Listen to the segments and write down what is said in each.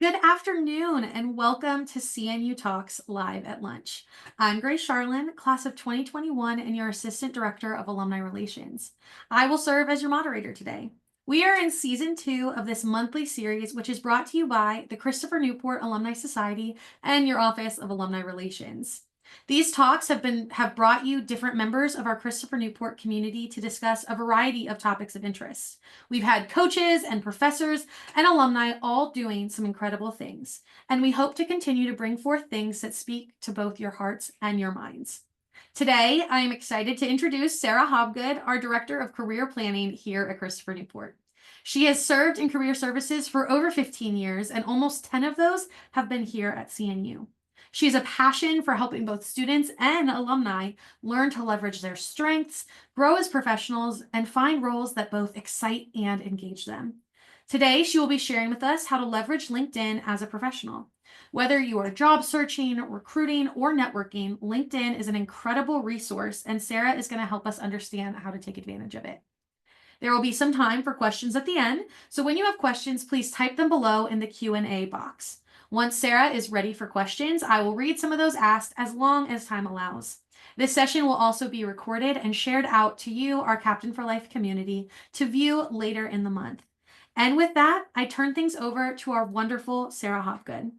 Good afternoon and welcome to CNU Talks Live at Lunch. I'm Grace Charlin, class of 2021, and your Assistant Director of Alumni Relations. I will serve as your moderator today. We are in season 2 of this monthly series, which is brought to you by the Christopher Newport Alumni Society and your Office of Alumni Relations. These talks have brought you different members of our Christopher Newport community to discuss a variety of topics of interest. We've had coaches and professors and alumni all doing some incredible things, and we hope to continue to bring forth things that speak to both your hearts and your minds. Today, I am excited to introduce Sarah Hobgood, our Director of Career Planning here at Christopher Newport. She has served in career services for over 15 years, and almost 10 of those have been here at CNU. She has a passion for helping both students and alumni learn to leverage their strengths, grow as professionals, and find roles that both excite and engage them. Today, she will be sharing with us how to leverage LinkedIn as a professional. Whether you are job searching, recruiting, or networking, LinkedIn is an incredible resource, and Sarah is going to help us understand how to take advantage of it. There will be some time for questions at the end, so when you have questions, please type them below in the Q&A box. Once Sarah is ready for questions, I will read some of those asked as long as time allows. This session will also be recorded and shared out to you, our Captain for Life community, to view later in the month. And with that, I turn things over to our wonderful Sarah Hopgood.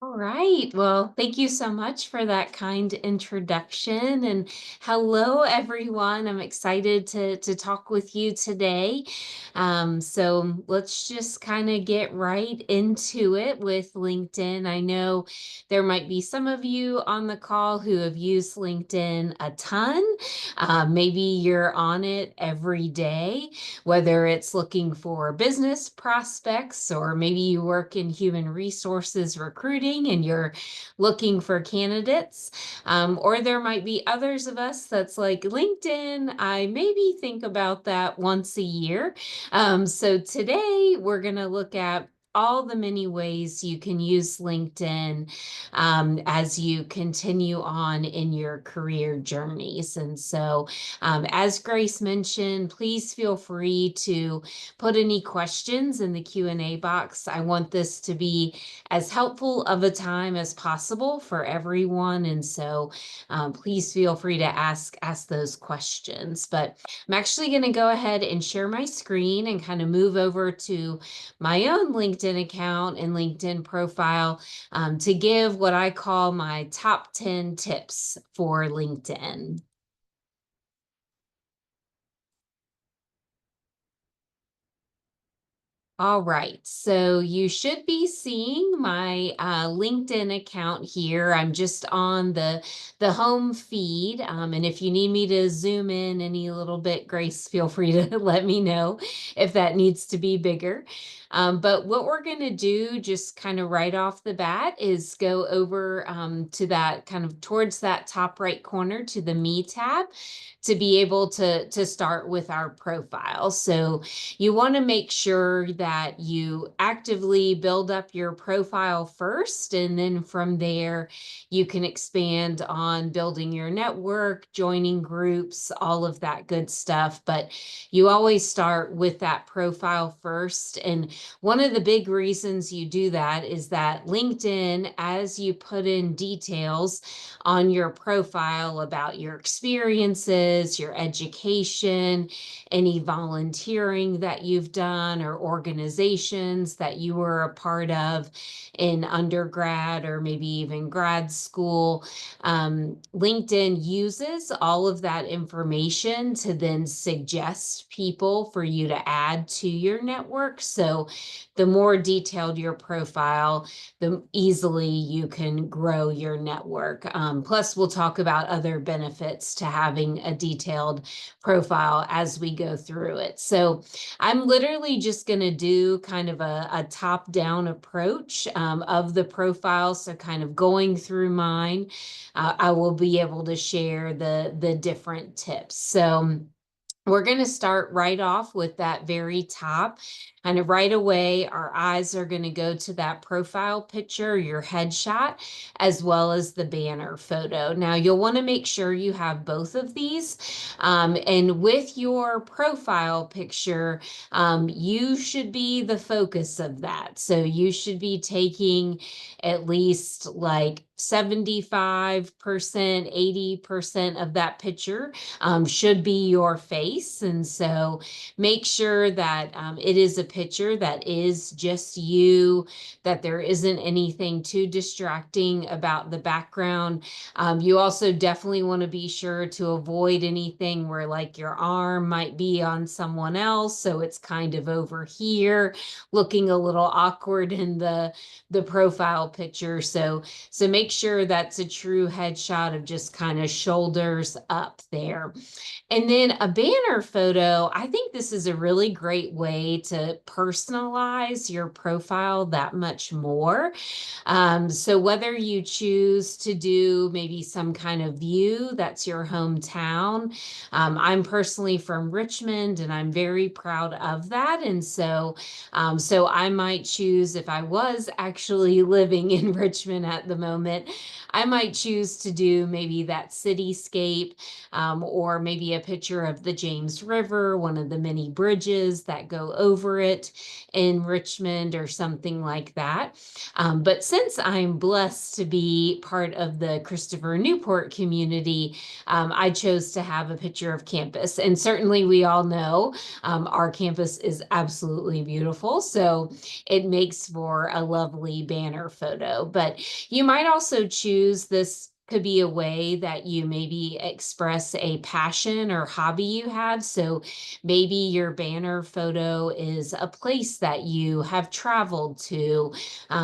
All right. Well, thank you so much for that kind introduction. And hello, everyone. I'm excited to talk with you today. So let's just kind of get right into it with LinkedIn. I know there might be some of you on the call who have used LinkedIn a ton. Maybe you're on it every day, whether it's looking for business prospects or maybe you work in human resources recruiting and you're looking for candidates. Or there might be others of us that's like LinkedIn. I maybe think about that once a year. So today we're going to look at all the many ways you can use LinkedIn as you continue on in your career journeys. And so, as Grace mentioned, please feel free to put any questions in the Q&A box. I want this to be as helpful of a time as possible for everyone. And so please feel free to ask those questions. But I'm actually going to go ahead and share my screen and kind of move over to my own LinkedIn account and LinkedIn profile to give what I call my top 10 tips for LinkedIn. All right, so you should be seeing my LinkedIn account here. I'm just on the home feed, and if you need me to zoom in any little bit, Grace, feel free to let me know if that needs to be bigger. But what we're going to do just kind of right off the bat is go over to that kind of towards that top right corner to the Me tab to be able to start with our profile. So you want to make sure that you actively build up your profile first, and then from there, you can expand on building your network, joining groups, all of that good stuff. But you always start with that profile first. And one of the big reasons you do that is that LinkedIn, as you put in details on your profile about your experiences, your education, any volunteering that you've done or organizations that you were a part of in undergrad or maybe even grad school. LinkedIn uses all of that information to then suggest people for you to add to your network. So the more detailed your profile, the easily you can grow your network. Plus, we'll talk about other benefits to having a detailed profile as we go through it. So I'm literally just going to do kind of a top-down approach of the profile. So kind of going through mine, I will be able to share the different tips. So We're going to start right off with that very top. Kind of right away, our eyes are going to go to that profile picture, your headshot, as well as the banner photo. Now, you'll want to make sure you have both of these. And with your profile picture, you should be the focus of that. So you should be taking at least like 75%, 80% of that picture should be your face. And so make sure that it is a picture that is just you, that there isn't anything too distracting about the background. You also definitely want to be sure to avoid anything where like your arm might be on someone else. So it's kind of over here looking a little awkward in the profile picture. So make sure that's a true headshot of just kind of shoulders up there. And then a banner photo, I think this is a really great way to personalize your profile that much more. So whether you choose to do maybe some kind of view that's your hometown, I'm personally from Richmond and I'm very proud of that. And so I might choose, if I was actually living in Richmond at the moment, I might choose to do maybe that cityscape, or maybe a picture of the James River, one of the many bridges that go over it in Richmond or something like that. But since I'm blessed to be part of the Christopher Newport community, I chose to have a picture of campus. And certainly we all know our campus is absolutely beautiful. So it makes for a lovely banner photo. But you might also choose this could be a way that you maybe express a passion or hobby you have. So maybe your banner photo is a place that you have traveled to.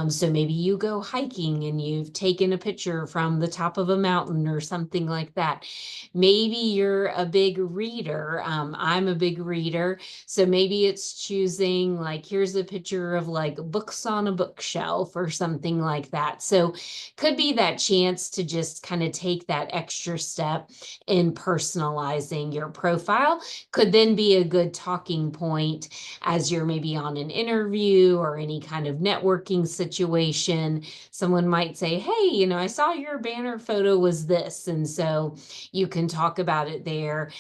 So maybe you go hiking and you've taken a picture from the top of a mountain or something like that. Maybe you're a big reader. I'm a big reader. So maybe it's choosing like, here's a picture of like books on a bookshelf or something like that. So could be that chance to just kind of take that extra step in personalizing your profile. Could then be a good talking point as you're maybe on an interview or any kind of networking situation. Someone might say, hey, I saw your banner photo was this. And so you can talk about it there,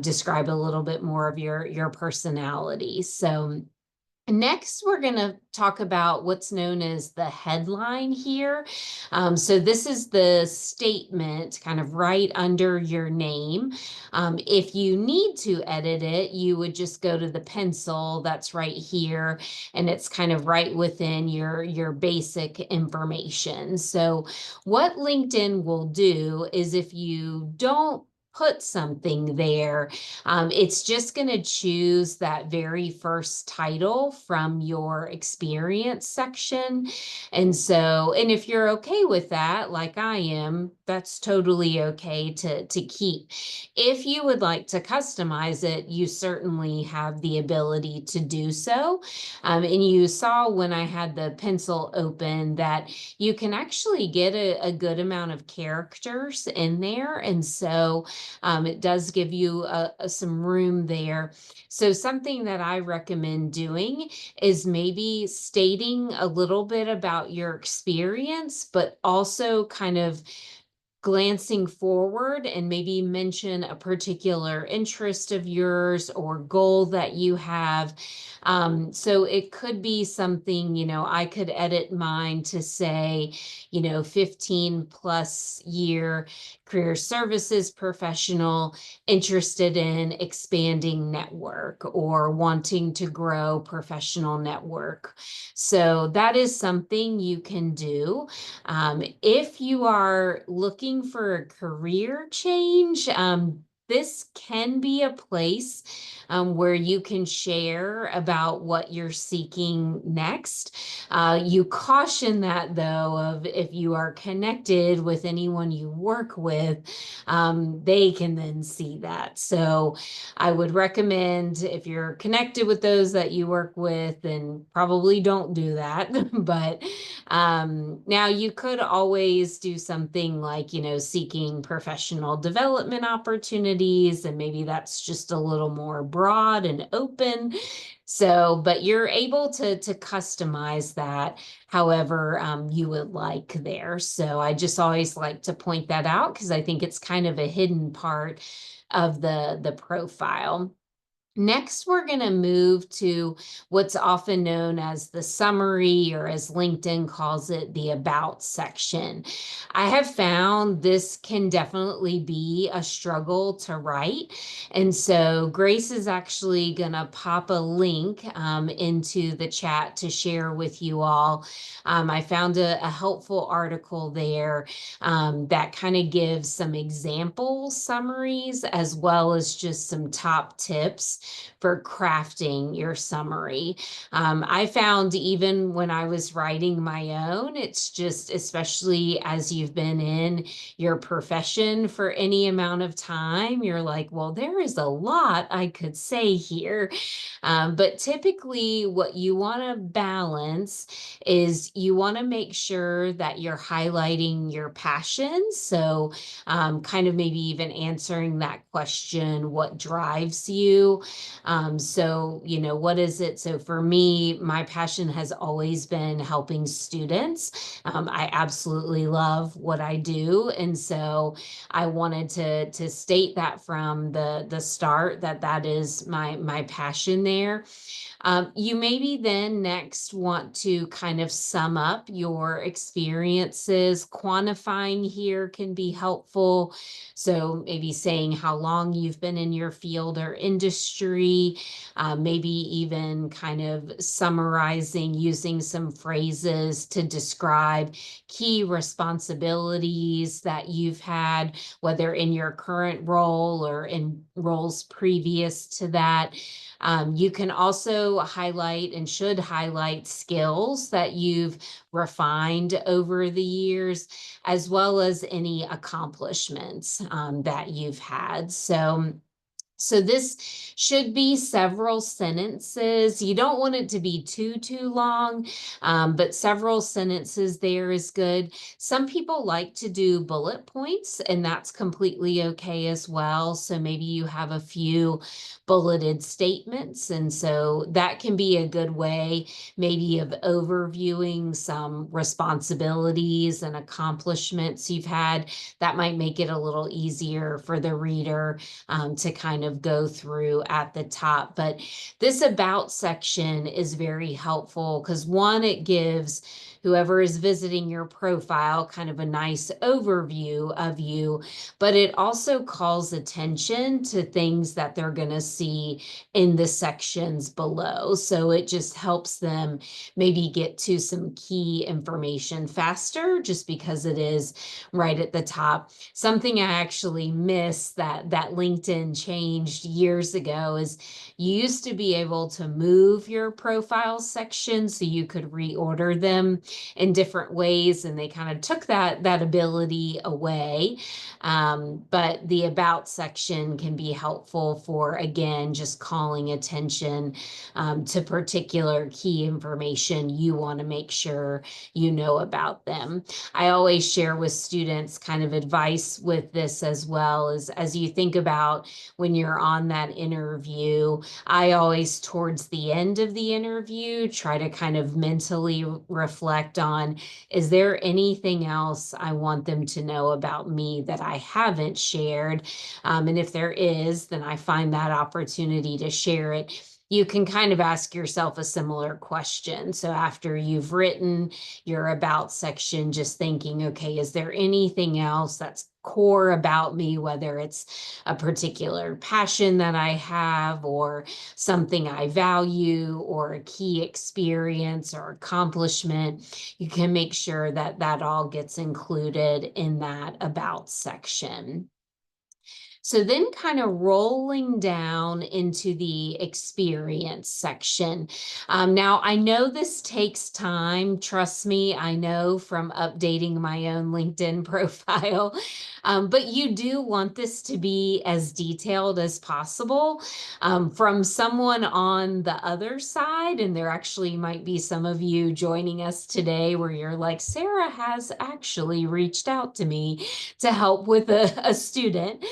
describe a little bit more of your personality. So next, we're going to talk about what's known as the headline here. So this is the statement kind of right under your name. If you need to edit it, you would just go to the pencil that's right here, and it's kind of right within your basic information. So what LinkedIn will do is if you don't put something there, it's just going to choose that very first title from your experience section. And if you're okay with that, like I am, that's totally okay to keep. If you would like to customize it, you certainly have the ability to do so. And you saw when I had the pencil open that you can actually get a good amount of characters in there. And so it does give you some room there. So something that I recommend doing is maybe stating a little bit about your experience, but also kind of glancing forward and maybe mention a particular interest of yours or goal that you have. So it could be something, I could edit mine to say, 15 plus year career services professional interested in expanding network or wanting to grow professional network. So that is something you can do. If you are looking for a career change, this can be a place where you can share about what you're seeking next. You caution that though, of if you are connected with anyone you work with, they can then see that. So I would recommend if you're connected with those that you work with, then probably don't do that. But now you could always do something like, seeking professional development opportunities opportunities, and maybe that's just a little more broad and open. So, but you're able to customize that however you would like there. So I just always like to point that out because I think it's kind of a hidden part of the profile. Next, we're going to move to what's often known as the summary, or as LinkedIn calls it, the about section. I have found this can definitely be a struggle to write. And so Grace is actually going to pop a link into the chat to share with you all. I found a helpful article there that kind of gives some example summaries as well as just some top tips for crafting your summary. I found even when I was writing my own, it's just, especially as you've been in your profession for any amount of time, you're like, well, there is a lot I could say here. But typically, what you want to balance is you want to make sure that you're highlighting your passions. So, kind of maybe even answering that question, what drives you? So, what is it? So, for me, my passion has always been helping students. I absolutely love what I do. And so, I wanted to state that from the start, that that is my passion there. You maybe then next want to kind of sum up your experiences. Quantifying here can be helpful. So maybe saying how long you've been in your field or industry, maybe even kind of summarizing using some phrases to describe key responsibilities that you've had, whether in your current role or in roles previous to that. You can also highlight and should highlight skills that you've refined over the years, as well as any accomplishments that you've had. So this should be several sentences. You don't want it to be too long, but several sentences there is good. Some people like to do bullet points, and that's completely okay as well. So maybe you have a few bulleted statements, and so that can be a good way maybe of overviewing some responsibilities and accomplishments you've had. That might make it a little easier for the reader to kind of go through at the top. But this about section is very helpful because, one, it gives whoever is visiting your profile kind of a nice overview of you, but it also calls attention to things that they're going to see in the sections below. So it just helps them maybe get to some key information faster just because it is right at the top. Something I actually miss that LinkedIn changed years ago is you used to be able to move your profile section so you could reorder them in different ways, and they kind of took that ability away. But the about section can be helpful for, again, just calling attention to particular key information you want to make sure you know about them. I always share with students kind of advice with this as well, as you think about when you're on that interview. I always, towards the end of the interview, try to kind of mentally reflect on, is there anything else I want them to know about me that I haven't shared? And if there is, then I find that opportunity to share it. You can kind of ask yourself a similar question. So after you've written your about section, just thinking, okay, is there anything else that's core about me, whether it's a particular passion that I have or something I value or a key experience or accomplishment? You can make sure that that all gets included in that about section. So then kind of rolling down into the experience section. Now, I know this takes time. Trust me, I know from updating my own LinkedIn profile, but you do want this to be as detailed as possible. From someone on the other side, and there actually might be some of you joining us today where you're like, Sarah has actually reached out to me to help with a student.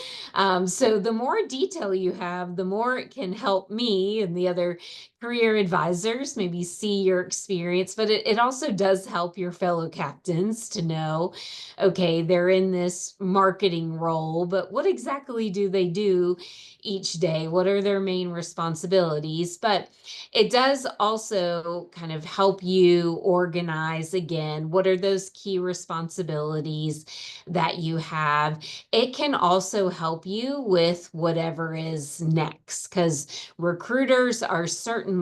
So the more detail you have, the more it can help me and the other career advisors maybe see your experience, but it also does help your fellow captains to know, okay, they're in this marketing role, but what exactly do they do each day? What are their main responsibilities? But it does also kind of help you organize again, what are those key responsibilities that you have? It can also help you with whatever is next, because recruiters are certainly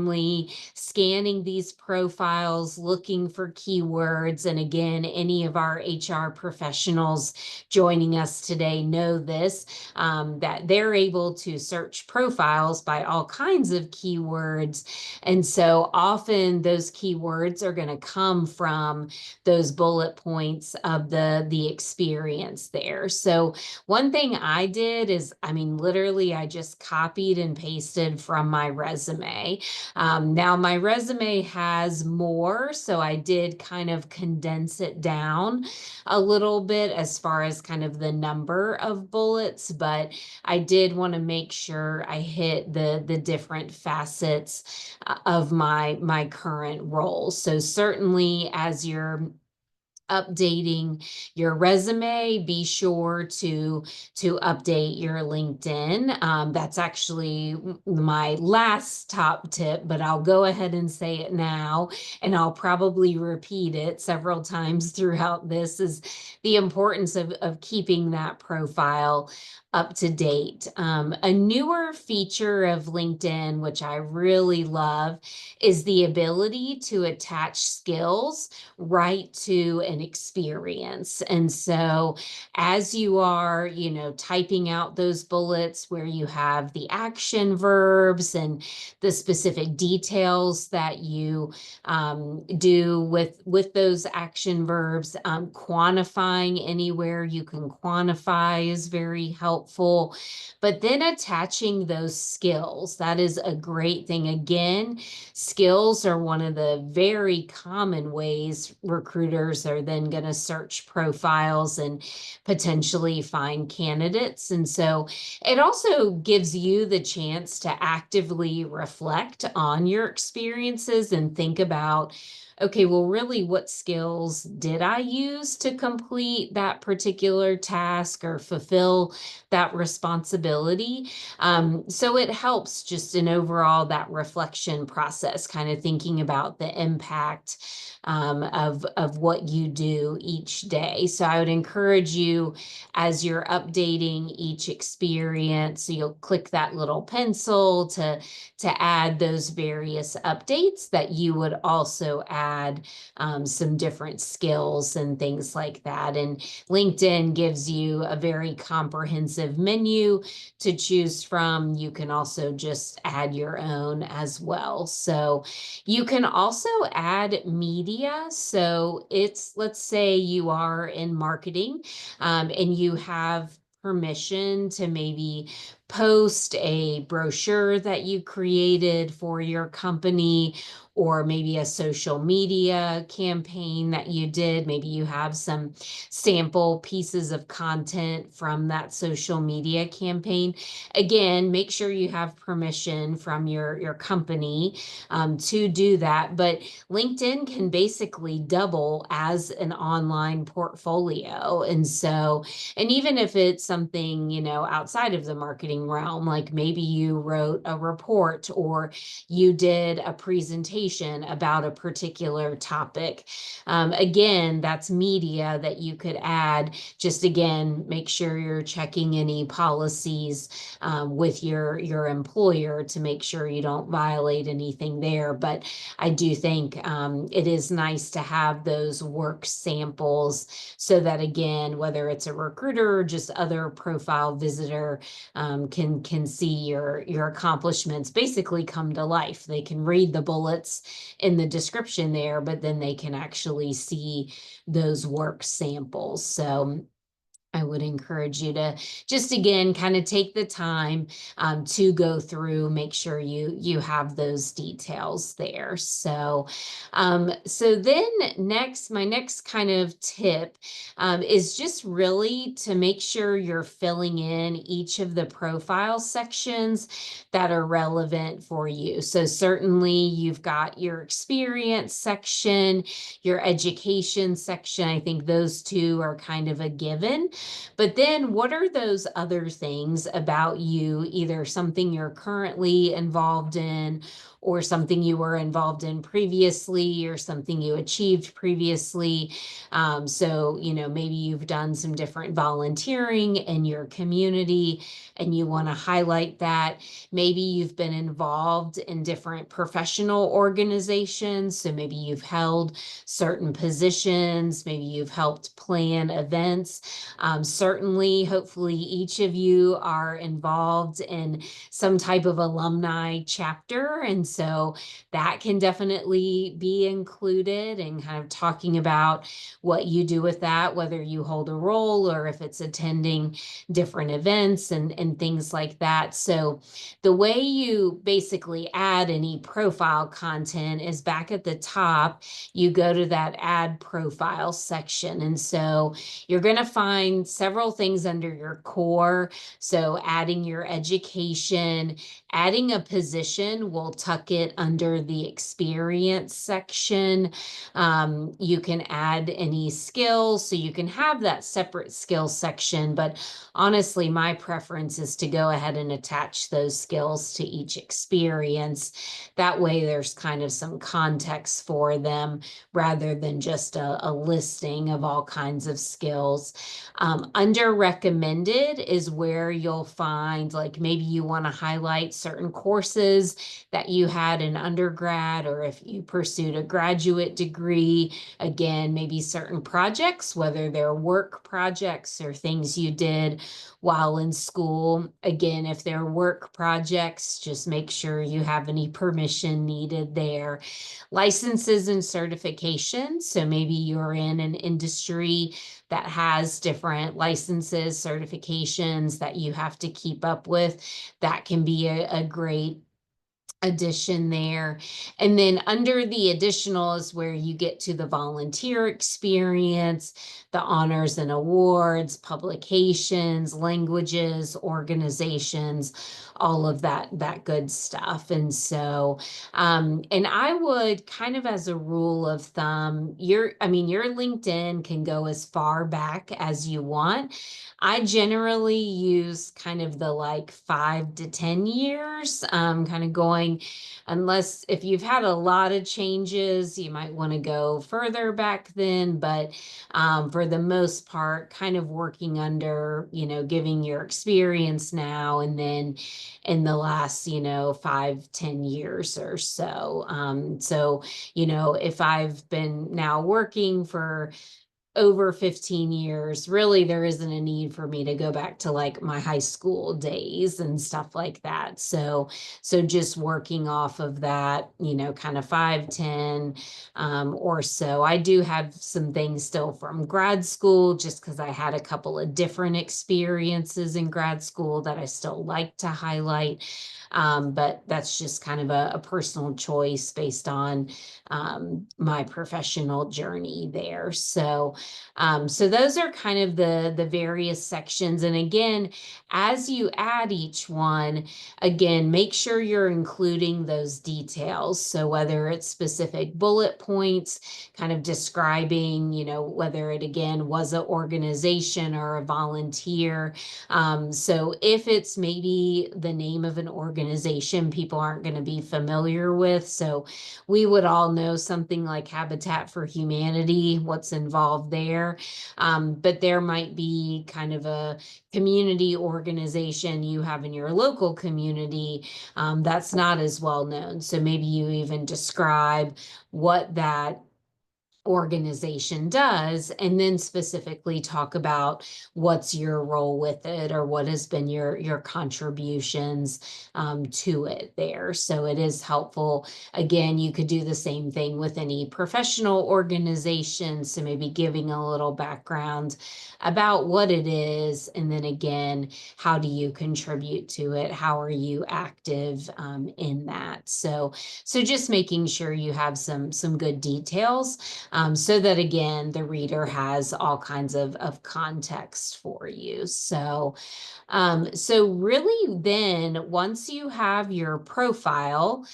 scanning these profiles, looking for keywords. And again, any of our HR professionals joining us today know this, that they're able to search profiles by all kinds of keywords. And so often those keywords are going to come from those bullet points of the experience there. So one thing I did is, I mean, literally, I just copied and pasted from my resume. Now, my resume has more, so I did kind of condense it down a little bit as far as kind of the number of bullets, but I did want to make sure I hit the different facets of my current role. So certainly, as you're updating your resume, be sure to update your LinkedIn. That's actually my last top tip, but I'll go ahead and say it now, and I'll probably repeat it several times throughout this, is the importance of keeping that profile up to date. A newer feature of LinkedIn, which I really love, is the ability to attach skills right to an experience. And so as you are, typing out those bullets where you have the action verbs and the specific details that you do with those action verbs, quantifying anywhere you can quantify is very helpful. But then attaching those skills, that is a great thing. Again, skills are one of the very common ways recruiters are then going to search profiles and potentially find candidates. And so it also gives you the chance to actively reflect on your experiences and think about, okay, well, really, what skills did I use to complete that particular task or fulfill that responsibility? So it helps just in overall that reflection process, kind of thinking about the impact of what you do each day. So I would encourage you, as you're updating each experience, so you'll click that little pencil to add those various updates, that you would also add some different skills and things like that. And LinkedIn gives you a very comprehensive menu to choose from. You can also just add your own as well. So you can also add media. So let's say you are in marketing, and you have permission to maybe post a brochure that you created for your company, or maybe a social media campaign that you did. Maybe you have some sample pieces of content from that social media campaign. Again, make sure you have permission from your company to do that. But LinkedIn can basically double as an online portfolio. And even if it's something, outside of the marketing realm, like maybe you wrote a report or you did a presentation about a particular topic. Again, that's media that you could add. Just again, make sure you're checking any policies with your employer to make sure you don't violate anything there. But I do think it is nice to have those work samples, so that again, whether it's a recruiter or just other profile visitor, can see your accomplishments basically come to life. They can read the bullets in the description there, but then they can actually see those work samples. So I would encourage you to just again kind of take the time to go through, make sure you have those details there. So then next, my next kind of tip is just really to make sure you're filling in each of the profile sections that are relevant for you. So certainly you've got your experience section, your education section. I think those two are kind of a given. But then what are those other things about you, either something you're currently involved in, or something you were involved in previously, or something you achieved previously? So, maybe you've done some different volunteering in your community and you want to highlight that. Maybe you've been involved in different professional organizations. So maybe you've held certain positions, maybe you've helped plan events. Certainly, hopefully, each of you are involved in some type of alumni chapter. And so that can definitely be included in kind of talking about what you do with that, whether you hold a role or if it's attending different events and things like that. So the way you basically add any profile content is back at the top, you go to that add profile section. And so you're going to find several things under your core. So adding your education, adding a position, we'll tuck it under the experience section. You can add any skills, so you can have that separate skills section. But honestly, my preference is to go ahead and attach those skills to each experience. That way there's kind of some context for them rather than just a listing of all kinds of skills. Under recommended is where you'll find, like, maybe you want to highlight certain courses that you had in undergrad, or if you pursued a graduate degree, again, maybe certain projects, whether they're work projects or things you did while in school. Again, if they're work projects, just make sure you have any permission needed there. Licenses and certifications. So maybe you're in an industry that has different licenses, certifications that you have to keep up with. That can be a great addition there. And then under the additional is where you get to the volunteer experience, the honors and awards, publications, languages, organizations, all of that good stuff. And so, and I would kind of, as a rule of thumb, your LinkedIn can go as far back as you want. I generally use kind of the like 5 to 10 years, kind of going, unless if you've had a lot of changes, you might want to go further back then. But for the most part, kind of working under, giving your experience now and then in the last, 5, 10 years or so. If I've been now working for over 15 years, really there isn't a need for me to go back to like my high school days and stuff like that. So just working off of that, kind of 5, 10 or so. I do have some things still from grad school just because I had a couple of different experiences in grad school that I still like to highlight. But that's just kind of a personal choice based on my professional journey there. So those are kind of the various sections. And again, as you add each one, again, make sure you're including those details. So whether it's specific bullet points, kind of describing, whether it again was an organization or a volunteer. So if it's maybe the name of an organization people aren't going to be familiar with, so we would all know something like Habitat for Humanity, what's involved there. But there might be kind of a community organization you have in your local community that's not as well known. So maybe you even describe what that organization does, and then specifically talk about what's your role with it or what has been your contributions to it there. So it is helpful. Again, you could do the same thing with any professional organization, so maybe giving a little background about what it is, and then again, how do you contribute to it, how are you active in that. So just making sure you have some good details, so that again, the reader has all kinds of context for you. So really then once you have your profile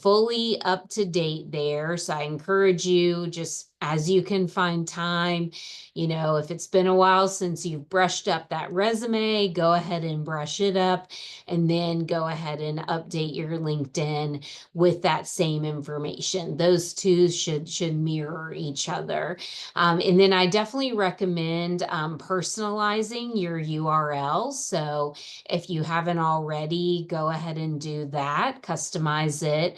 fully up to date there, so I encourage you, just as you can find time, if it's been a while since you've brushed up that resume, go ahead and brush it up, and then go ahead and update your LinkedIn with that same information. Those two should mirror each other. And then I definitely recommend personalizing your URL. So if you haven't already, go ahead and do that, customize it.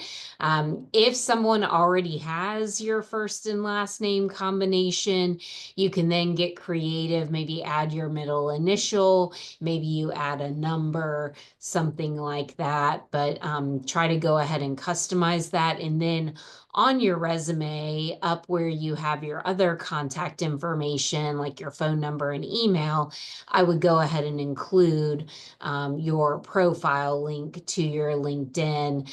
If someone already has your first and last name combination, you can then get creative, maybe add your middle initial, maybe you add a number, something like that. But try to go ahead and customize that. And then on your resume, up where you have your other contact information, like your phone number and email, I would go ahead and include your profile link to your LinkedIn,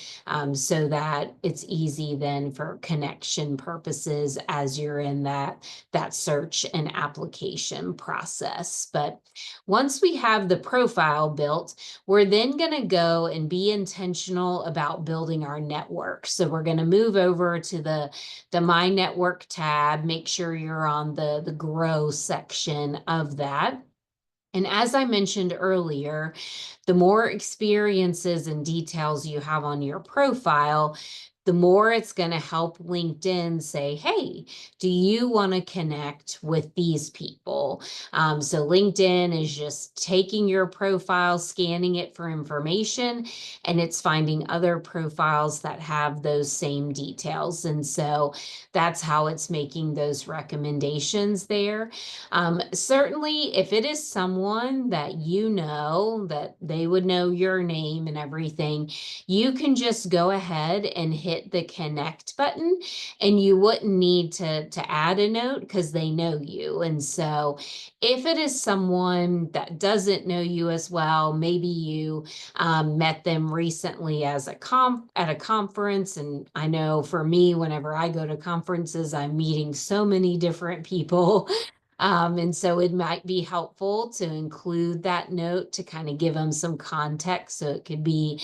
so that it's easy then for connection purposes as you're in that search and application process. But once we have the profile built, we're then going to go and be intentional about building our network. So we're going to move over to the My Network tab, make sure you're on the Grow section of that. And as I mentioned earlier, the more experiences and details you have on your profile, the more it's going to help LinkedIn say, hey, do you want to connect with these people? So LinkedIn is just taking your profile, scanning it for information, and it's finding other profiles that have those same details. And so that's how it's making those recommendations there. Certainly, if it is someone that that they would know your name and everything, you can just go ahead and hit the connect button, and you wouldn't need to add a note because they know you. And so if it is someone that doesn't know you as well, maybe you met them recently as at a conference. And I know for me, whenever I go to conferences, I'm meeting so many different people. And so it might be helpful to include that note to kind of give them some context. So it could be,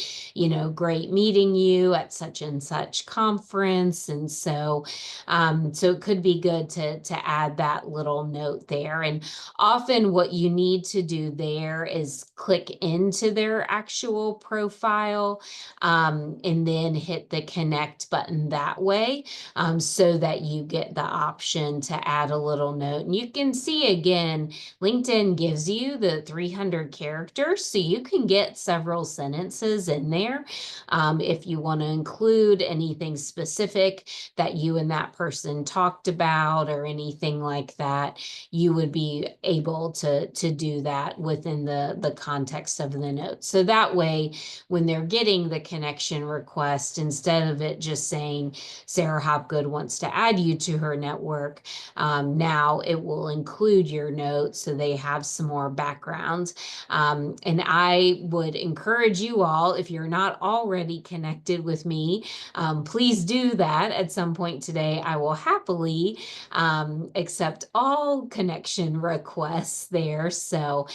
great meeting you at such and such conference. And so it could be good to add that little note there. And often what you need to do there is click into their actual profile, and then hit the connect button that way, so that you get the option to add a little note. And you can see again, LinkedIn gives you the 300 characters, so you can get several sentences in there. If you want to include anything specific that you and that person talked about or anything like that, you would be able to do that within the context of the note. So that way, when they're getting the connection request, instead of it just saying Sarah Hobgood wants to add you to her network, now it will include your note so they have some more background. And I would encourage you all, if you're not already connected with me, please do that at some point today. I will happily accept all connection requests there. So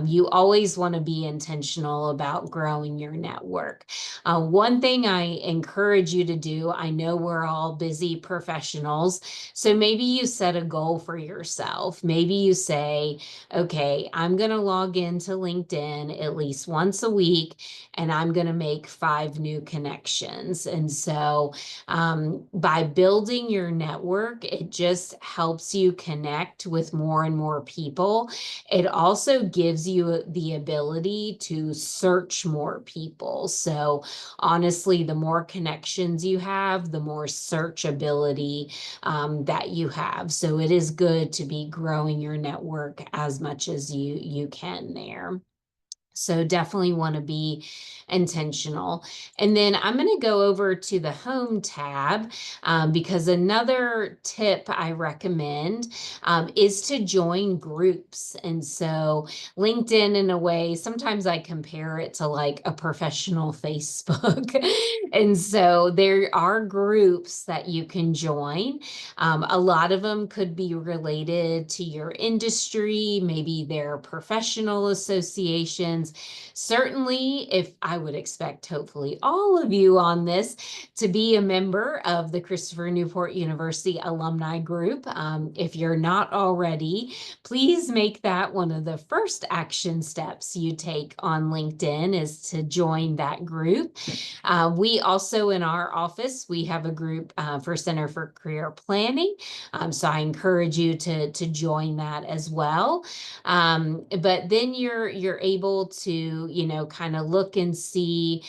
you always want to be intentional about growing your network. One thing I encourage you to do, I know we're all busy professionals, so maybe you set a goal for yourself. yourself. Maybe you say, okay, I'm going to log into LinkedIn at least once a week and I'm going to make 5 new connections. And so by building your network, it just helps you connect with more and more people. It also gives you the ability to search more people. So honestly, the more connections you have, the more searchability that you have. So it is good to be growing your network as much as you can there. So definitely want to be intentional. And then I'm going to go over to the home tab because another tip I recommend is to join groups. And so LinkedIn, in a way, sometimes I compare it to like a professional Facebook. And so there are groups that you can join. A lot of them could be related to your industry, maybe they're professional associations. Certainly, if I would expect hopefully all of you on this to be a member of the Christopher Newport University Alumni Group. If you're not already, please make that one of the first action steps you take on LinkedIn is to join that group. We also in our office, we have a group for Center for Career Planning. So I encourage you to join that as well. But then you're able to, kind of look and see,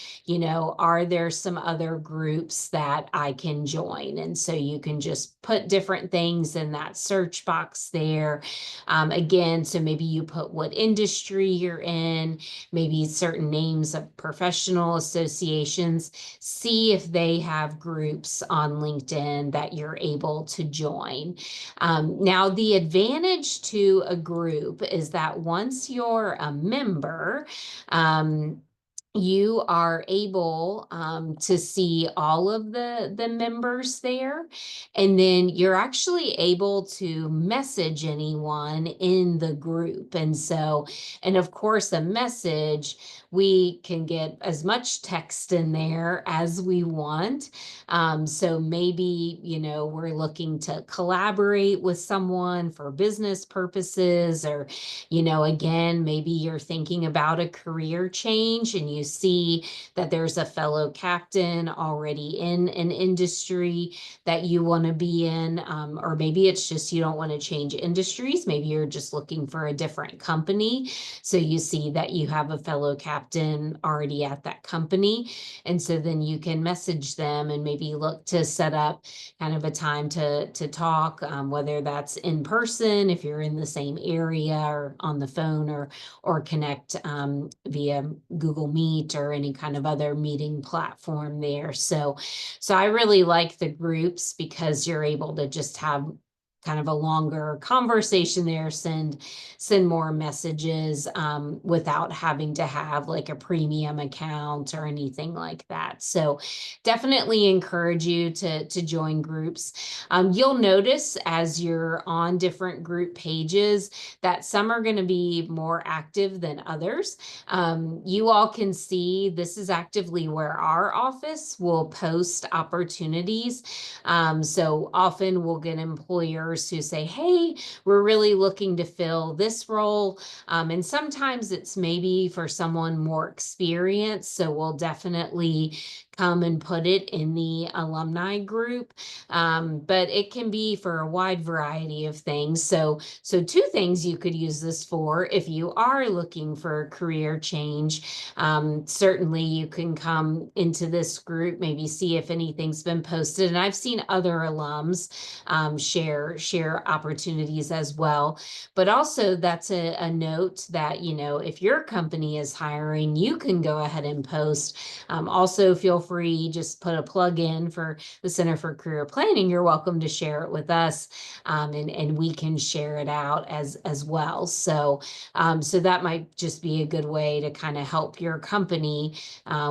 are there some other groups that I can join? And so you can just put different things in that search box there. Again, so maybe you put what industry you're in, maybe certain names of professional associations, see if they have groups on LinkedIn that you're able to join. Now, the advantage to a group is that once you're a member, you are able to see all of the members there, and then you're actually able to message anyone in the group. And so, and of course, a message, we can get as much text in there as we want. So maybe, we're looking to collaborate with someone for business purposes, or, again, maybe you're thinking about a career change and you see that there's a fellow captain already in an industry that you want to be in, or maybe it's just you don't want to change industries. Maybe you're just looking for a different company. So you see that you have a fellow captain already at that company. And so then you can message them and maybe look to set up kind of a time to talk, whether that's in person, if you're in the same area, or on the phone, or connect via Google Meet or any kind of other meeting platform there. So I really like the groups because you're able to just have kind of a longer conversation there, send more messages without having to have like a premium account or anything like that. So definitely encourage you to join groups. You'll notice as you're on different group pages that some are going to be more active than others. You all can see this is actively where our office will post opportunities. So often we'll get employers who say, hey, we're really looking to fill this role. And sometimes it's maybe for someone more experienced. So we'll definitely come and put it in the alumni group. But it can be for a wide variety of things. So 2 things you could use this for if you are looking for a career change. Certainly you can come into this group, maybe see if anything's been posted. And I've seen other alums share opportunities as well. But also that's a note that, if your company is hiring, you can go ahead and post. Also, feel free, just put a plug in for the Center for Career Planning. You're welcome to share it with us, and we can share it out as well. So that might just be a good way to kind of help your company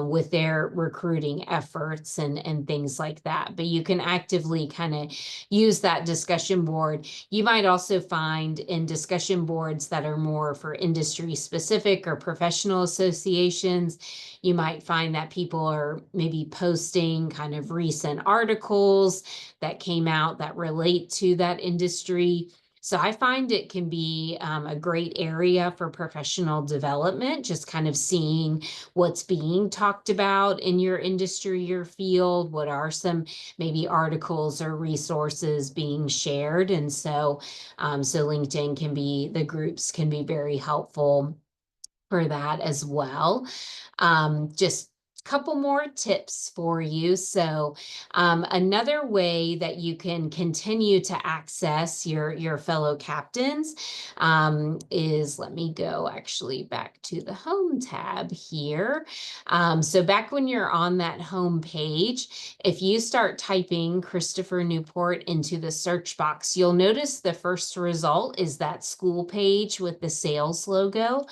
with their recruiting efforts and things like that. But you can actively kind of use that discussion board. You might also find in discussion boards that are more for industry specific or professional associations, you might find that people are maybe posting kind of recent articles that came out that relate to that industry. So I find it can be a great area for professional development, just kind of seeing what's being talked about in your industry, your field, what are some maybe articles or resources being shared. And so LinkedIn can be, the groups can be very helpful for that as well. Just a couple more tips for you. Another way that you can continue to access your fellow captains is, let me go actually back to the home tab here. So back when you're on that home page, if you start typing Christopher Newport into the search box, you'll notice the first result is that school page with the sales logo.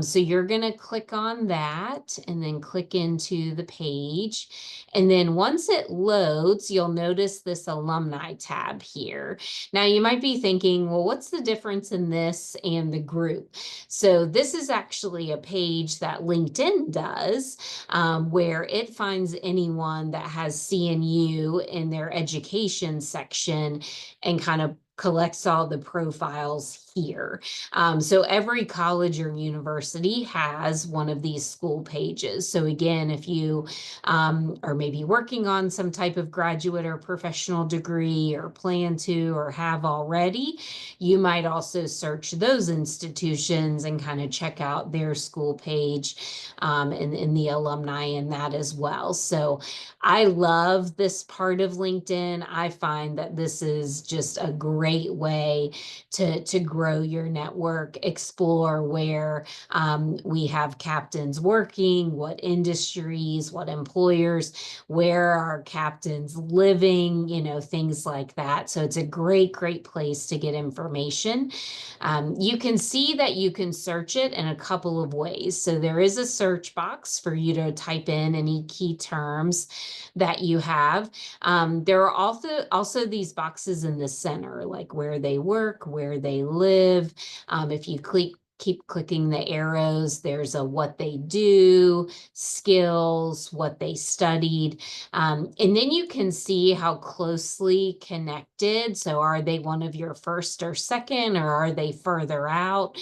So you're going to click on that and then click into the page. And then once it loads, you'll notice this alumni tab here. Now you might be thinking, well, what's the difference in this and the group? So this is actually a page that LinkedIn does, where it finds anyone that has CNU in their education section and kind of collects all the profiles here. So every college or university has one of these school pages. So again, if you are maybe working on some type of graduate or professional degree or plan to or have already, you might also search those institutions and kind of check out their school page and the alumni in that as well. So I love this part of LinkedIn. I find that this is just a great way to grow your network, explore where we have captains working, what industries, what employers, where are captains living, things like that. So it's a great, great place to get information. You can see that you can search it in a couple of ways. So there is a search box for you to type in any key terms that you have. There are also these boxes in the center, like where they work, where they live. If you keep clicking the arrows, there's a what they do, skills, what they studied. And then you can see how closely connected. So are they one of your first or second, or are they further out?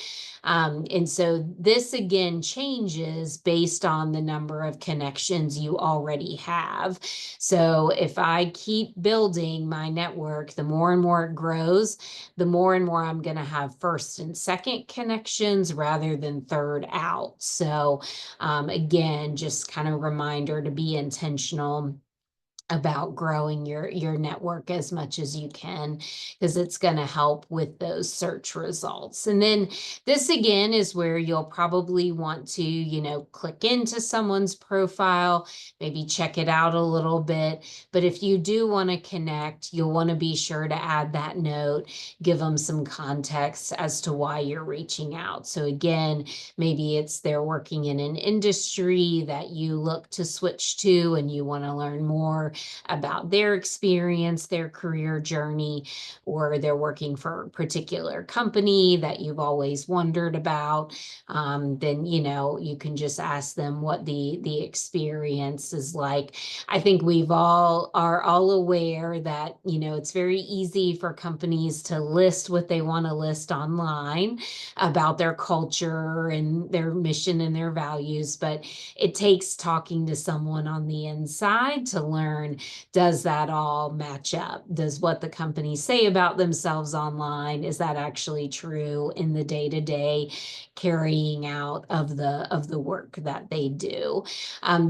And so this again changes based on the number of connections you already have. So if I keep building my network, the more and more it grows, the more and more I'm going to have first and second connections rather than third out. So again, just kind of reminder to be intentional about growing your network as much as you can, because it's going to help with those search results. And then this again is where you'll probably want to, click into someone's profile, maybe check it out a little bit. But if you do want to connect, you'll want to be sure to add that note, give them some context as to why you're reaching out. So again, maybe it's they're working in an industry that you look to switch to and you want to learn more about their experience, their career journey, or they're working for a particular company that you've always wondered about. Then you can just ask them what the experience is like. I think are all aware that it's very easy for companies to list what they want to list online about their culture and their mission and their values, but it takes talking to someone on the inside to learn, does that all match up? Does what the companies say about themselves online, is that actually true in the day-to-day carrying out of the work that they do?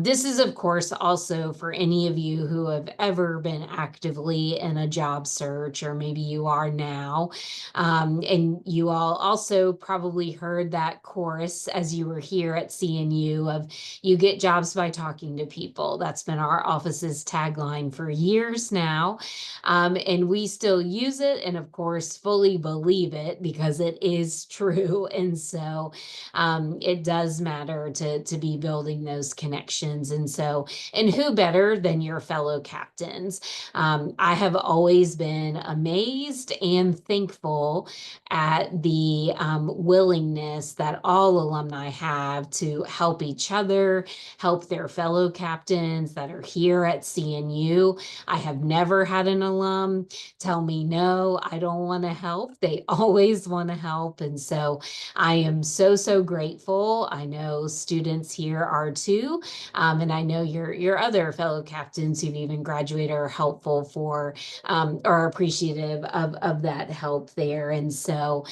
This is, of course, also for any of you who have ever been actively in a job search, or maybe you are now. And you all also probably heard that chorus as you were here at CNU of you get jobs by talking to people. That's been our office's tagline for years now. And we still use it and, of course, fully believe it because it is true. And so it does matter to be building those connections. And who better than your fellow captains? I have always been amazed and thankful at the willingness that all alumni have to help each other, help their fellow captains that are here at CNU. CNU. I have never had an alum tell me, no, I don't want to help. They always want to help. And so I am so, so grateful. I know students here are too. And I know your other fellow captains who've even graduated are helpful for are appreciative of that help there. And so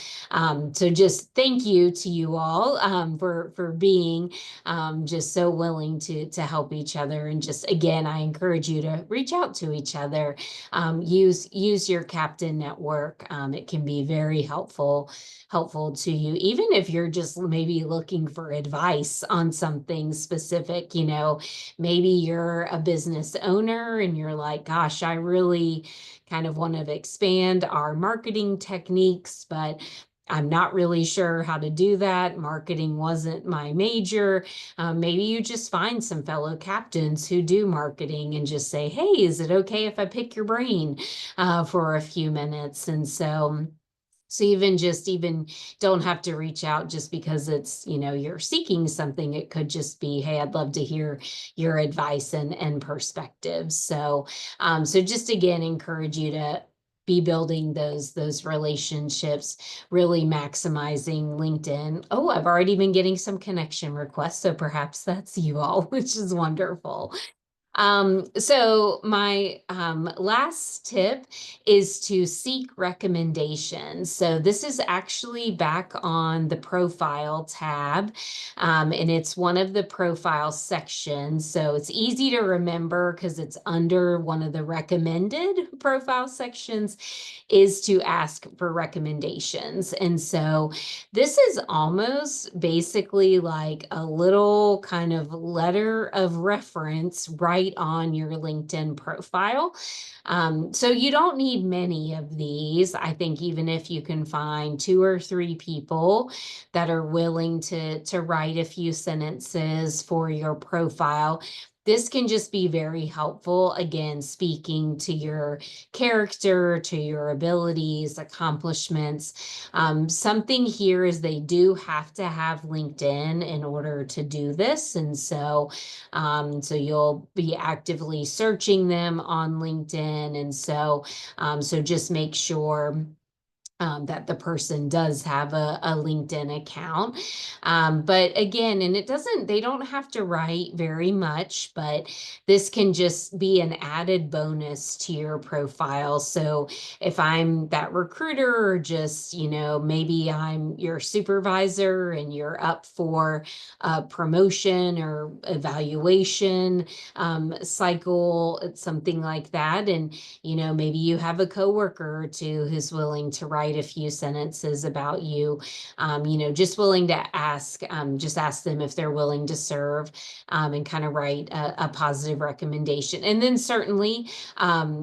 so just thank you to you all for being just so willing to help each other. And just again, I encourage you to reach out to each other. Use your captain network. It can be very helpful to you, even if you're just maybe looking for advice on something specific. Maybe you're a business owner and you're like, gosh, I really kind of want to expand our marketing techniques, but I'm not really sure how to do that. Marketing wasn't my major. Maybe you just find some fellow captains who do marketing and just say, hey, is it okay if I pick your brain for a few minutes? And so even don't have to reach out just because it's, you're seeking something. It could just be, hey, I'd love to hear your advice and perspectives. So just again, encourage you to be building those relationships, really maximizing LinkedIn. Oh, I've already been getting some connection requests, so perhaps that's you all, which is wonderful. So my last tip is to seek recommendations. So this is actually back on the profile tab, and it's one of the profile sections. So it's easy to remember because it's under one of the recommended profile sections is to ask for recommendations. And so this is almost basically like a little kind of letter of reference right on your LinkedIn profile. So you don't need many of these. I think even if you can find 2 or 3 people that are willing to write a few sentences for your profile, this can just be very helpful. Again, speaking to your character, to your abilities, accomplishments. Something here is they do have to have LinkedIn in order to do this. And so you'll be actively searching them on LinkedIn. And so just make sure that the person does have a LinkedIn account. But again, and they don't have to write very much, but this can just be an added bonus to your profile. So if I'm that recruiter or just, maybe I'm your supervisor and you're up for a promotion or evaluation cycle, something like that. And, maybe you have a coworker or two who's willing to write a few sentences about you, just willing to just ask them if they're willing to serve, and kind of write a positive recommendation. And then certainly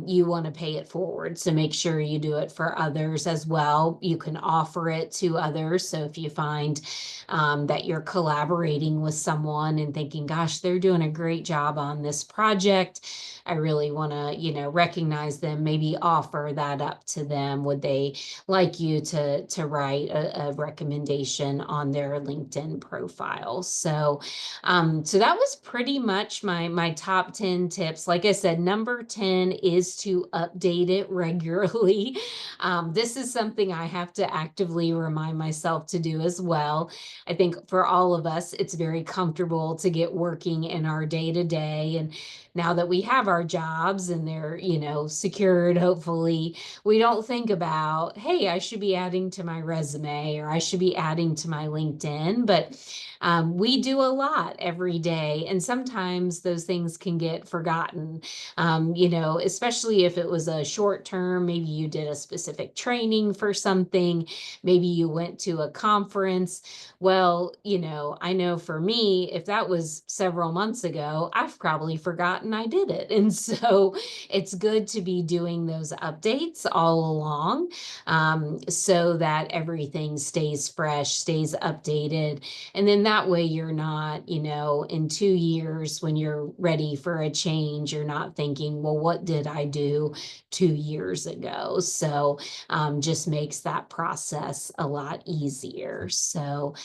you want to pay it forward. So make sure you do it for others as well. You can offer it to others. So if you find that you're collaborating with someone and thinking, gosh, they're doing a great job on this project, I really want to, recognize them, maybe offer that up to them. Would they like you to write a recommendation on their LinkedIn profile? So that was pretty much my top 10 tips. Like I said, number 10 is to update it regularly. This is something I have to actively remind myself to do as well. I think for all of us, it's very comfortable to get working in our day-to-day. And now that we have our jobs and they're, secured, hopefully, we don't think about, hey, I should be adding to my resume or I should be adding to my LinkedIn. But we do a lot every day. And sometimes those things can get forgotten, especially if it was a short term. Maybe you did a specific training for something. Maybe you went to a conference. Well, I know for me, if that was several months ago, I've probably forgotten I did it. And so it's good to be doing those updates all along. so that everything stays fresh, stays updated. And then that way you're not, in 2 years when you're ready for a change, you're not thinking, well, what did I do 2 years ago? So just makes that process a lot easier. So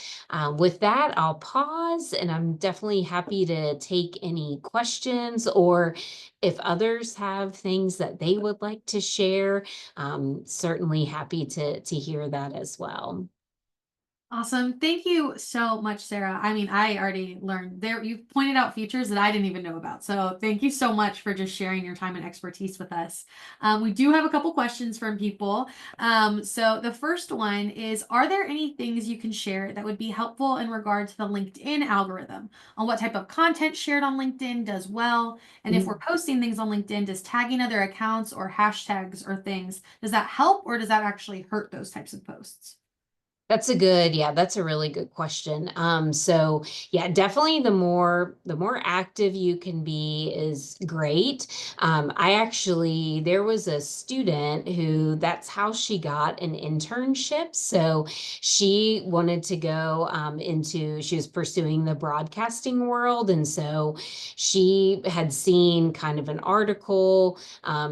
with that, I'll pause and I'm definitely happy to take any questions, or if others have things that they would like to share, certainly happy to hear that as well. Awesome. Thank you so much, Sarah. I mean, I already learned there. You pointed out features that I didn't even know about. So thank you so much for just sharing your time and expertise with us. We do have a couple questions from people. So the first one is, are there any things you can share that would be helpful in regard to the LinkedIn algorithm on what type of content shared on LinkedIn does well? And if we're posting things on LinkedIn, does tagging other accounts or hashtags or things, does that help or does that actually hurt those types of posts? Yeah, that's a really good question. So yeah, definitely the more active you can be is great. There was a student who that's how she got an internship. So she wanted to go she was pursuing the broadcasting world. And so she had seen kind of an article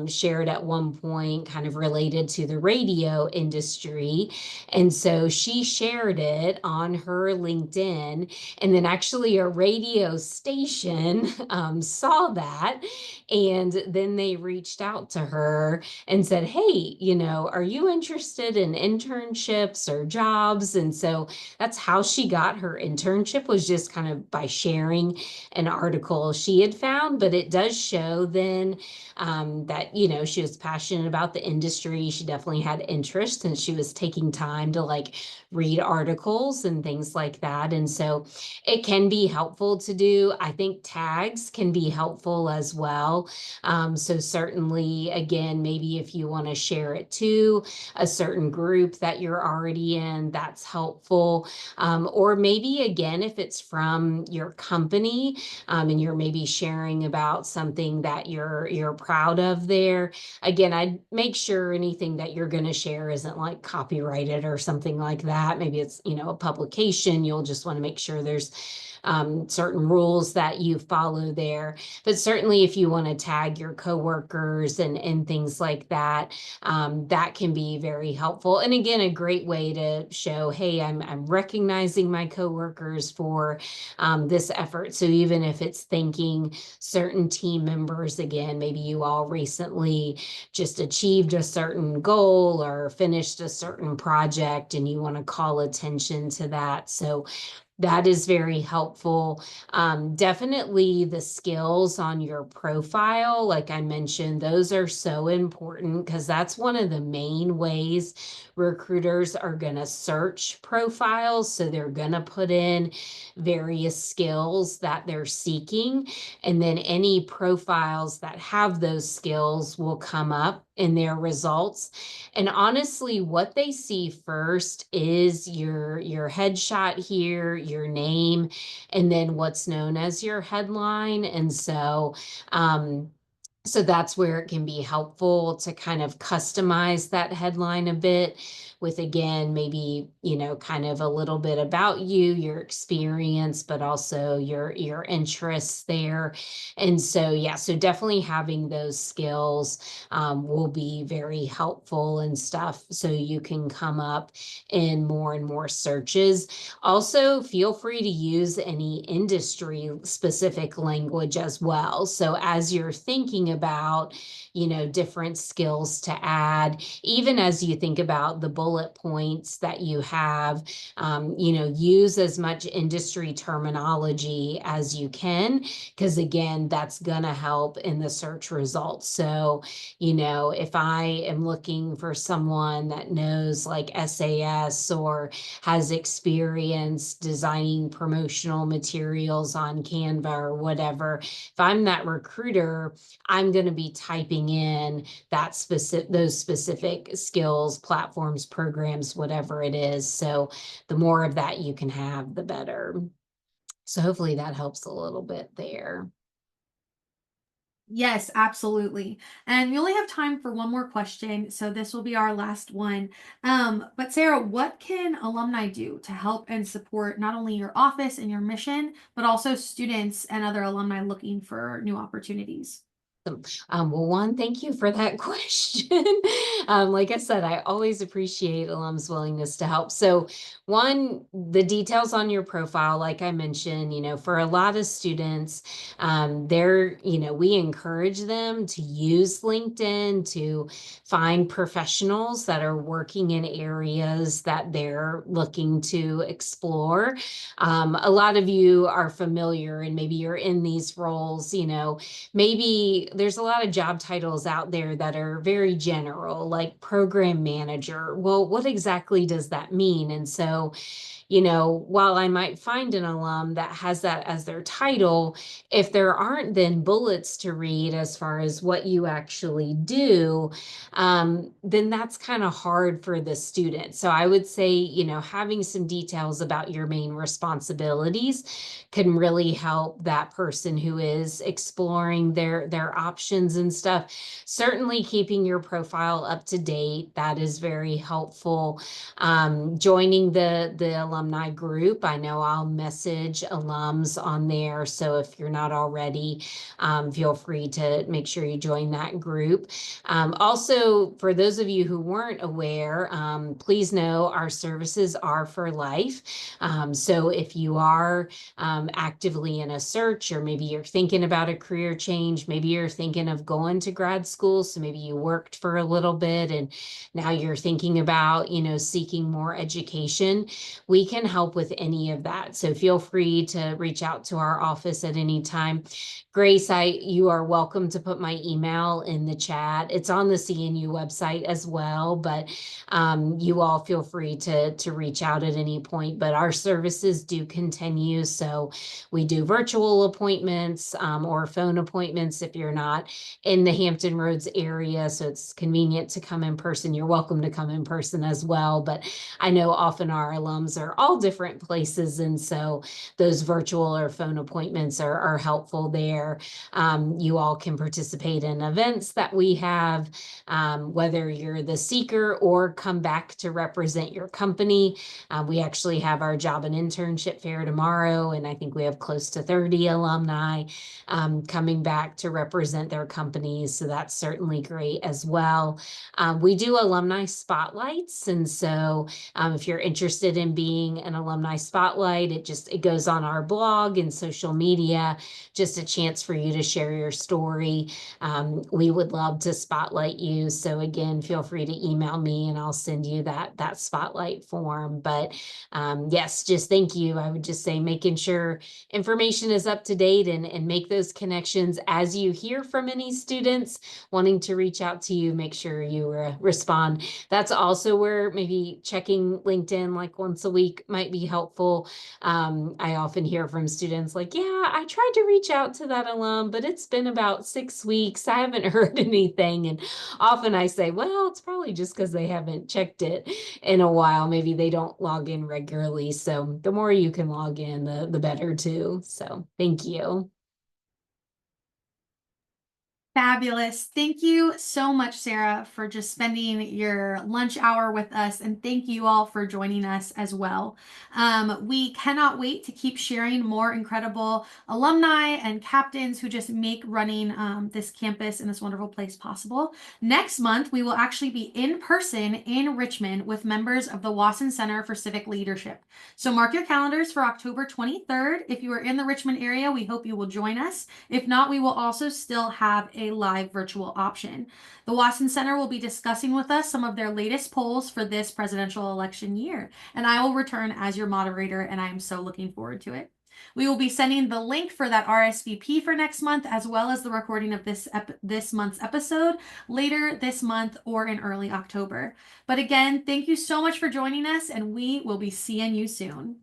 shared at one point, kind of related to the radio industry, and so she shared it on her LinkedIn, and then actually a radio station saw that, and then they reached out to her and said, "Hey, are you interested in internships or jobs?" And so that's how she got her internship, was just kind of by sharing an article she had found. But it does show then that she was passionate about the industry. She definitely had interest, and she was taking time to like read articles and things like that. And so it can be helpful to do. I think tags can be helpful as well. So certainly, again, maybe if you want to share it to a certain group that you're already in, that's helpful. Or maybe again, if it's from your company, and you're maybe sharing about something that you're proud of there, again, I'd make sure anything that you're going to share isn't like copyrighted or something like that. Maybe it's, a publication. You'll just want to make sure there's certain rules that you follow there. But certainly, if you want to tag your coworkers and things like that, that can be very helpful. And again, a great way to show, hey, I'm recognizing my coworkers for this effort. So even if it's thanking certain team members, again, maybe you all recently just achieved a certain goal or finished a certain project and you want to call attention to that. So that is very helpful. Definitely the skills on your profile, like I mentioned, those are so important because that's one of the main ways recruiters are going to search profiles. So they're going to put in various skills that they're seeking. And then any profiles that have those skills will come up in their results. And honestly, what they see first is your headshot here, your name, and then what's known as your headline. And so that's where it can be helpful to kind of customize that headline a bit with, again, maybe, kind of a little bit about you, your experience, but also your interests there. And so, yeah, so definitely having those skills will be very helpful and stuff. So you can come up in more and more searches. Also, feel free to use any industry specific language as well. So as you're thinking about, different skills to add, even as you think about the bullet points that you have, use as much industry terminology as you can, because again, that's going to help in the search results. So, if I am looking for someone that knows like SAS or has experience designing promotional materials on Canva or whatever, if I'm that recruiter, I'm going to be typing in those specific skills, platforms, programs, whatever it is. So the more of that you can have, the better. So hopefully that helps a little bit there. Yes, absolutely. And we only have time for one more question, so this will be our last one. But Sarah, what can alumni do to help and support not only your office and your mission, but also students and other alumni looking for new opportunities? Well, one, thank you for that question. Like I said, I always appreciate alums' willingness to help. So, one, the details on your profile, like I mentioned, for a lot of students, we encourage them to use LinkedIn to find professionals that are working in areas that they're looking to explore. A lot of you are familiar and maybe you're in these roles, maybe there's a lot of job titles out there that are very general, like program manager. Well, what exactly does that mean? And so, while I might find an alum that has that as their title, if there aren't then bullets to read as far as what you actually do, then that's kind of hard for the student. So I would say, having some details about your main responsibilities can really help that person who is exploring their options and stuff. Certainly keeping your profile up to date, that is very helpful. Joining the alumni group. I know I'll message alums on there. So if you're not already, feel free to make sure you join that group. Also, for those of you who weren't aware, please know our services are for life. So if you are actively in a search, or maybe you're thinking about a career change, maybe you're thinking of going to grad school, so maybe you worked for a little bit and now you're thinking about, seeking more education, we can help with any of that. So feel free to reach out to our office at any time. Grace, you are welcome to put my email in the chat. It's on the CNU website as well, but you all feel free to reach out at any point. But our services do continue. So we do virtual appointments or phone appointments if you're not in the Hampton Roads area. So it's convenient to come in person. You're welcome to come in person as well. But I know often our alums are all different places. And so those virtual or phone appointments are helpful there. You all can participate in events that we have, whether you're the seeker or come back to represent your company. We actually have our job and internship fair tomorrow, and I think we have close to 30 alumni coming back to represent their companies. So that's certainly great as well. We do alumni spotlights, and so if you're interested in being an alumni spotlight, it goes on our blog and social media, just a chance for you to share your story. We would love to spotlight you. So again, feel free to email me and I'll send you that spotlight form. But yes, just thank you. I would just say making sure information is up to date and make those connections as you hear from any students wanting to reach out to you, make sure you respond. That's also where maybe checking LinkedIn like once a week might be helpful. I often hear from students like, yeah, I tried to reach out to that alum, but it's been about 6 weeks. I haven't heard anything. And often I say, well, it's probably just because they haven't checked it in a while. Maybe they don't log in regularly. So the more you can log in, the better too. So thank you. Fabulous. Thank you so much, Sarah, for just spending your lunch hour with us. And thank you all for joining us as well. We cannot wait to keep sharing more incredible alumni and captains who just make running this campus and this wonderful place possible. Next month, we will actually be in person in Richmond with members of the Wasson Center for Civic Leadership. So mark your calendars for October 23rd. If you are in the Richmond area, we hope you will join us. If not, we will also still have a live virtual option. The Wasson Center will be discussing with us some of their latest polls for this presidential election year, and I will return as your moderator, and I am so looking forward to it. We will be sending the link for that RSVP for next month, as well as the recording of this month's episode later this month or in early October. But again, thank you so much for joining us, and we will be seeing you soon.